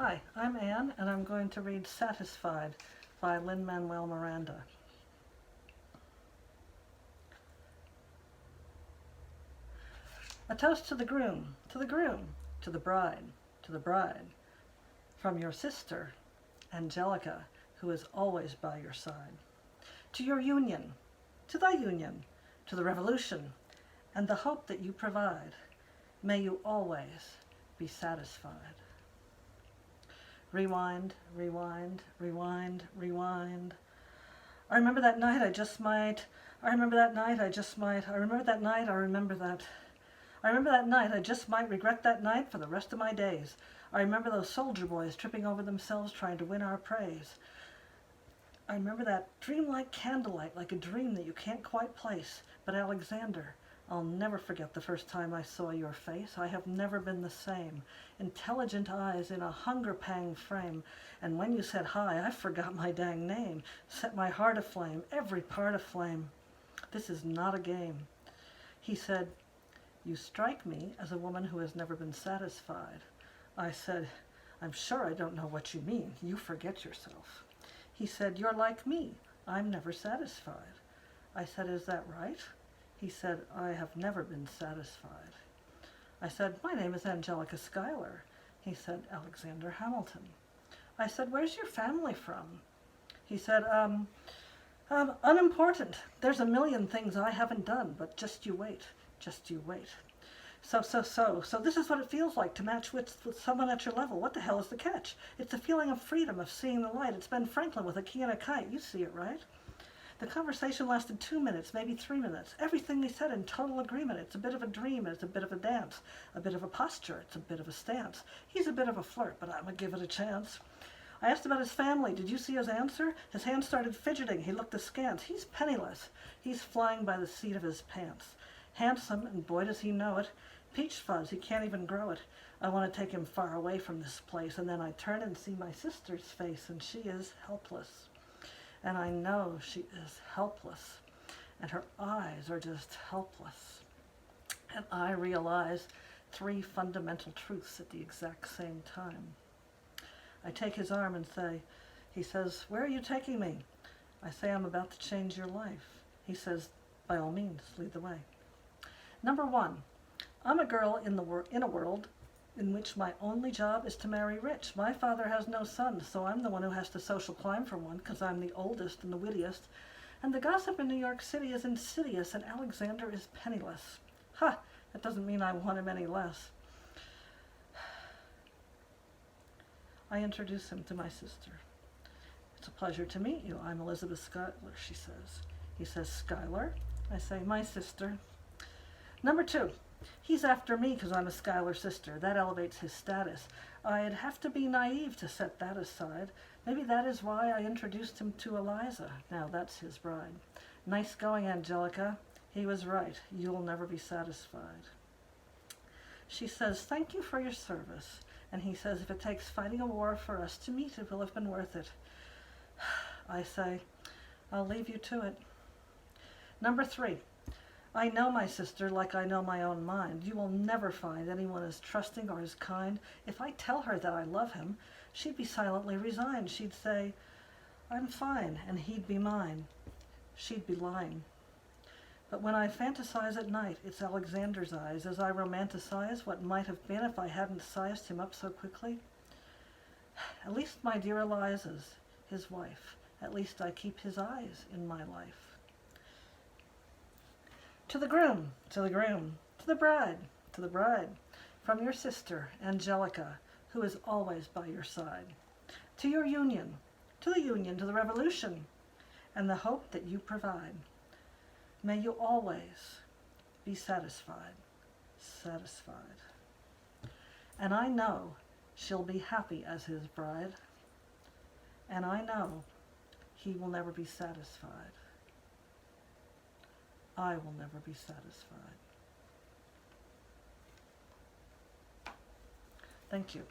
Hi, I'm Anne, and I'm going to read Satisfied by Lin-Manuel Miranda. A toast to the groom, to the groom, to the bride, to the bride, from your sister, Angelica, who is always by your side. To your union, to thy union, to the revolution, and the hope that you provide. May you always be satisfied. Rewind, rewind, rewind, rewind. I remember that night I just might. I remember that night I just might. I remember that night I remember that. I remember that night I just might regret that night for the rest of my days. I remember those soldier boys tripping over themselves trying to win our praise. I remember that dreamlike candlelight, like a dream that you can't quite place. But Alexander, I'll never forget the first time I saw your face. I have never been the same. Intelligent eyes in a hunger pang frame. And when you said hi, I forgot my dang name. Set my heart aflame, every part aflame. This is not a game. He said, you strike me as a woman who has never been satisfied. I said, I'm sure I don't know what you mean. You forget yourself. He said, you're like me. I'm never satisfied. I said, is that right? He said, I have never been satisfied. I said, my name is Angelica Schuyler. He said, Alexander Hamilton. I said, where's your family from? He said, unimportant. There's a million things I haven't done, but just you wait. Just you wait. So this is what it feels like to match with someone at your level. What the hell is the catch? It's the feeling of freedom, of seeing the light. It's Ben Franklin with a key and a kite. You see it, right? The conversation lasted 2 minutes, maybe 3 minutes. Everything they said in total agreement. It's a bit of a dream, it's a bit of a dance. A bit of a posture, it's a bit of a stance. He's a bit of a flirt, but I'm gonna give it a chance. I asked about his family. Did you see his answer? His hand started fidgeting. He looked askance. He's penniless. He's flying by the seat of his pants. Handsome, and boy does he know it. Peach fuzz, he can't even grow it. I want to take him far away from this place, and then I turn and see my sister's face, and she is helpless. And I know she is helpless, and her eyes are just helpless. And I realize 3 fundamental truths at the exact same time. I take his arm and say, he says, where are you taking me? I say, I'm about to change your life. He says, by all means, lead the way. Number 1, I'm a girl in a world in which my only job is to marry rich. My father has no sons, so I'm the one who has to social climb for one because I'm the oldest and the wittiest. And the gossip in New York City is insidious, and Alexander is penniless. Ha! That doesn't mean I want him any less. I introduce him to my sister. It's a pleasure to meet you. I'm Elizabeth Schuyler, she says. He says, Schuyler? I say, my sister. Number 2. He's after me because I'm a Schuyler sister. That elevates his status. I'd have to be naive to set that aside. Maybe that is why I introduced him to Eliza. Now that's his bride. Nice going, Angelica. He was right. You'll never be satisfied. She says, thank you for your service. And he says, if it takes fighting a war for us to meet, it will have been worth it. I say, I'll leave you to it. Number 3. I know my sister like I know my own mind. You will never find anyone as trusting or as kind. If I tell her that I love him, she'd be silently resigned. She'd say, I'm fine, and he'd be mine. She'd be lying. But when I fantasize at night, it's Alexander's eyes as I romanticize what might have been if I hadn't sized him up so quickly. At least my dear Eliza's, his wife. At least I keep his eyes in my life. To the groom, to the groom, to the bride, from your sister, Angelica, who is always by your side. To your union, to the revolution, and the hope that you provide. May you always be satisfied, satisfied. And I know she'll be happy as his bride, and I know he will never be satisfied. I will never be satisfied. Thank you.